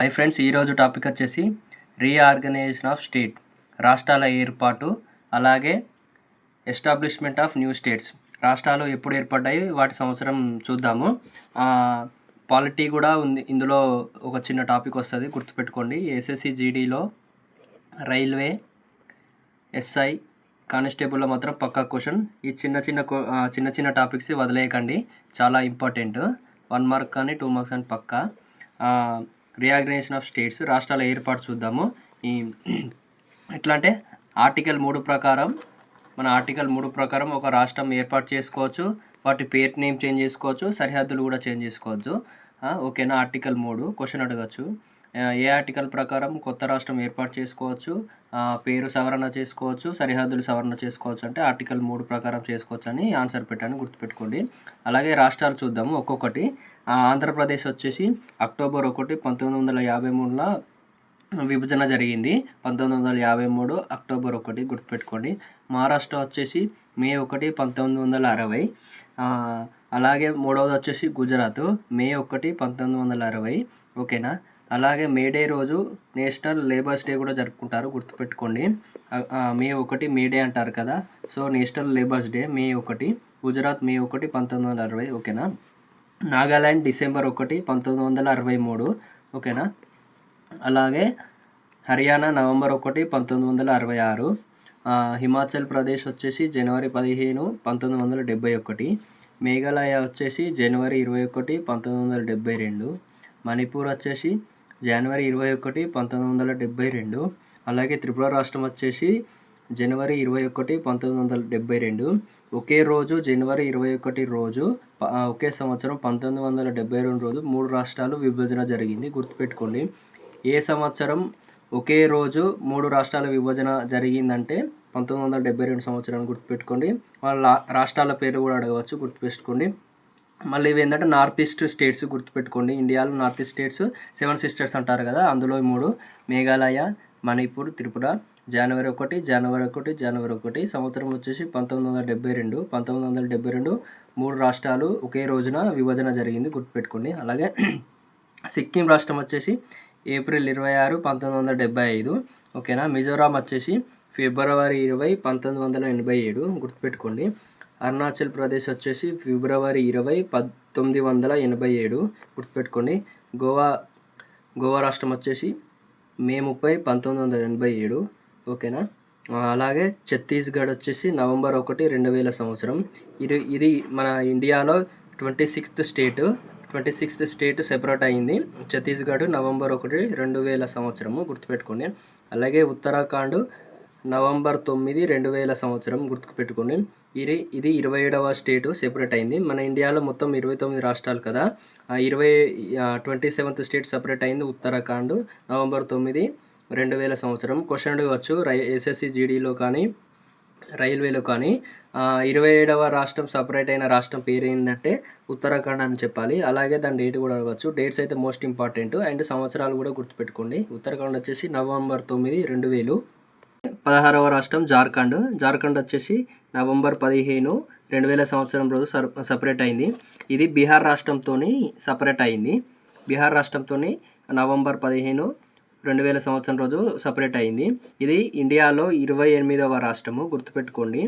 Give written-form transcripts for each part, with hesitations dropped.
Hi friends, ఈరోజు topic వచ్చేసి reorganisation of state, రాష్ట్రాల ఏర్పాటు, అలాగే ఎస్టాబ్లిష్మెంట్ ఆఫ్ న్యూ స్టేట్స్. రాష్ట్రాలు ఎప్పుడు ఏర్పడ్డాయి, వాటి సంవత్సరం చూద్దాము. పాలిటీ కూడా ఉంది ఇందులో. ఒక చిన్న టాపిక్ వస్తుంది, గుర్తుపెట్టుకోండి. ఎస్ఎస్సి జీడీలో, రైల్వే, ఎస్ఐ, కానిస్టేబుల్లో మాత్రం పక్కా క్వశ్చన్. ఈ చిన్న చిన్న టాపిక్స్ వదిలేయకండి, చాలా ఇంపార్టెంట్. 1 మార్క్ కానీ 2 మార్క్స్ అని పక్కా. రీఆర్గనైజేషన్ ఆఫ్ స్టేట్స్, రాష్ట్రాల ఏర్పాటు చూద్దాము. ఎట్లా అంటే ఆర్టికల్ 3 ప్రకారం, మన ఆర్టికల్ 3 ప్రకారం ఒక రాష్ట్రం ఏర్పాటు చేసుకోవచ్చు, వాటి పేరు నేమ్ చేంజ్ చేసుకోవచ్చు, సరిహద్దులు కూడా చేంజ్ చేసుకోవచ్చు. ఓకేనా? ఆర్టికల్ 3 క్వశ్చన్ అడగచ్చు. ఏ ఆర్టికల్ ప్రకారం కొత్త రాష్ట్రం ఏర్పాటు చేసుకోవచ్చు, పేరు సవరణ చేసుకోవచ్చు, సరిహద్దులు సవరణ చేసుకోవచ్చు అంటే ఆర్టికల్ 3 ప్రకారం చేసుకోవచ్చు అని ఆన్సర్ పెట్టాను, గుర్తుపెట్టుకోండి. అలాగే రాష్ట్రాలు చూద్దాము ఒక్కొక్కటి. ఆంధ్రప్రదేశ్ వచ్చేసి అక్టోబర్ 1, 1953లో విభజన జరిగింది. 1953 అక్టోబర్ 1, గుర్తుపెట్టుకోండి. మహారాష్ట్ర వచ్చేసి మే 1, 1960. అలాగే మూడవది వచ్చేసి గుజరాత్, మే 1, 1960. ఓకేనా? అలాగే మేడే రోజు నేషనల్ లేబర్స్ డే కూడా జరుపుకుంటారు, గుర్తుపెట్టుకోండి. మే 1 మే డే అంటారు కదా, సో నేషనల్ లేబర్స్ డే మే 1. గుజరాత్ మే 1, 1960. ఓకేనా? నాగాల్యాండ్ డిసెంబర్ 1, 1963. ఓకేనా? అలాగే హర్యానా నవంబర్ 1, 1966. హిమాచల్ ప్రదేశ్ వచ్చేసి జనవరి 15, 1971. మేఘాలయ వచ్చేసి జనవరి 21, 1972. మణిపూర్ వచ్చేసి జనవరి 21, 1972. అలాగే త్రిపుర రాష్ట్రం వచ్చేసి జనవరి 21, 1972. ఒకే రోజు జనవరి 21 రోజు, ఒకే సంవత్సరం 1972 రోజు 3 రాష్ట్రాలు విభజన జరిగింది, గుర్తుపెట్టుకోండి. ఏ సంవత్సరం ఒకే రోజు 3 రాష్ట్రాల విభజన జరిగిందంటే 1972 సంవత్సరాన్ని గుర్తుపెట్టుకోండి. వాళ్ళ రాష్ట్రాల పేరు కూడా అడగవచ్చు, గుర్తుపెట్టుకోండి. మళ్ళీ ఇవి ఏంటంటే నార్త్ ఈస్ట్ స్టేట్స్, గుర్తుపెట్టుకోండి. ఇండియాలో నార్త్ ఈస్ట్ స్టేట్స్ 7 సిస్టర్స్ అంటారు కదా, అందులో 3: మేఘాలయ, మణిపూర్, త్రిపుర. జనవరి 1, జనవరి 1, జనవరి 1. సంవత్సరం వచ్చేసి 1972. 1972 3 రాష్ట్రాలు ఒకే రోజున విభజన జరిగింది, గుర్తుపెట్టుకోండి. అలాగే సిక్కిం రాష్ట్రం వచ్చేసి ఏప్రిల్ 26, 1975. ఓకేనా? మిజోరాం వచ్చేసి ఫిబ్రవరి 20, 1987. గుర్తుపెట్టుకోండి. అరుణాచల్ ప్రదేశ్ వచ్చేసి ఫిబ్రవరి 20, 1987. గుర్తుపెట్టుకోండి. గోవా రాష్ట్రం వచ్చేసి మే 30, 1987. ఓకేనా? అలాగే ఛత్తీస్గఢ్ వచ్చేసి నవంబర్ 1, 2000 సంవత్సరం. ఇది మన ఇండియాలో 26th స్టేట్ సెపరేట్ అయింది. ఛత్తీస్గఢ్ నవంబర్ 1, 2000 సంవత్సరము, గుర్తుపెట్టుకోండి. అలాగే ఉత్తరాఖండ్ నవంబర్ 9, 2000 సంవత్సరం, గుర్తుపెట్టుకోండి. ఇది 27వ స్టేట్ సెపరేట్ అయింది. మన ఇండియాలో మొత్తం 29 రాష్ట్రాలు కదా, 27th స్టేట్ సెపరేట్ అయింది ఉత్తరాఖండ్ నవంబర్ 9, 2000 సంవత్సరం. క్వశ్చన్ అడగవచ్చు ఎస్ఎస్సి జీడీలో కానీ రైల్వేలో కానీ. 27వ రాష్ట్రం సపరేట్ అయిన రాష్ట్రం పేరు ఏంటంటే ఉత్తరాఖండ్ అని చెప్పాలి. అలాగే దాని డేట్ కూడా అడగవచ్చు. డేట్స్ అయితే మోస్ట్ ఇంపార్టెంట్, అండ్ సంవత్సరాలు కూడా గుర్తుపెట్టుకోండి. ఉత్తరాఖండ్ వచ్చేసి నవంబర్ 9, 2000. 16వ రాష్ట్రం జార్ఖండ్ వచ్చేసి నవంబర్ 15, 2000 సంవత్సరం రోజు సపరేట్ అయింది. ఇది బీహార్ రాష్ట్రంతో సపరేట్ అయింది. బీహార్ రాష్ట్రంతో నవంబర్ 15, 2000 సంవత్సరం రోజు సపరేట్ అయింది. ఇది ఇండియాలో 28వ రాష్ట్రము, గుర్తుపెట్టుకోండి.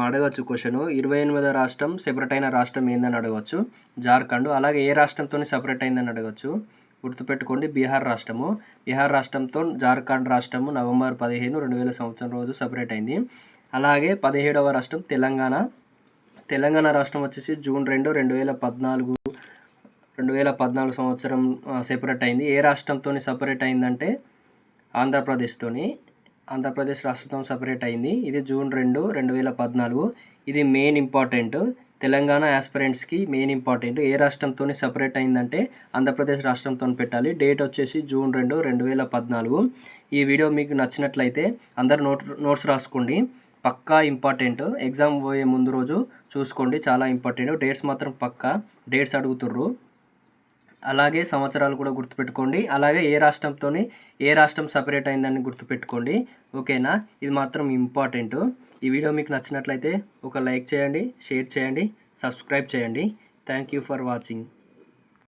అడగచ్చు క్వశ్చన్, 28వ రాష్ట్రం సెపరేట్ అయిన రాష్ట్రం ఏందని అడగవచ్చు, జార్ఖండ్. అలాగే ఏ రాష్ట్రంతో సపరేట్ అయిందని అడగచ్చు, గుర్తుపెట్టుకోండి. బీహార్ రాష్ట్రంతో జార్ఖండ్ రాష్ట్రము నవంబర్ 15, 2000 సంవత్సరం రోజు సపరేట్ అయింది. అలాగే 17వ రాష్ట్రం తెలంగాణ రాష్ట్రం వచ్చేసి జూన్ 2, 2014 సంవత్సరం సెపరేట్ అయింది. ఏ రాష్ట్రంతో సపరేట్ అయిందంటే ఆంధ్రప్రదేశ్ రాష్ట్రంతో సపరేట్ అయింది. ఇది జూన్ 2, 2014. ఇది మెయిన్ ఇంపార్టెంట్, తెలంగాణ ఆస్పిరెంట్స్కి మెయిన్ ఇంపార్టెంట్. ఏ రాష్ట్రంతో సపరేట్ అయిందంటే ఆంధ్రప్రదేశ్ రాష్ట్రంతో పెట్టాలి. డేట్ వచ్చేసి జూన్ 2, 2014. ఈ వీడియో మీకు నచ్చినట్లయితే అందరు నోట్స్ రాసుకోండి, పక్కా ఇంపార్టెంట్. ఎగ్జామ్ పోయే ముందు రోజు చూసుకోండి, చాలా ఇంపార్టెంట్. డేట్స్ మాత్రం పక్కా, డేట్స్ అడుగుతుర్రు. అలాగే సంవత్సరాలు కూడా గుర్తుపెట్టుకోండి. అలాగే ఏ రాష్ట్రం సపరేట్ అయిందని గుర్తుపెట్టుకోండి. ఓకేనా? ఇది మాత్రం ఇంపార్టెంట్. ఈ వీడియో మీకు నచ్చినట్లయితే ఒక లైక్ చేయండి, షేర్ చేయండి, సబ్స్క్రైబ్ చేయండి. Thank you for watching.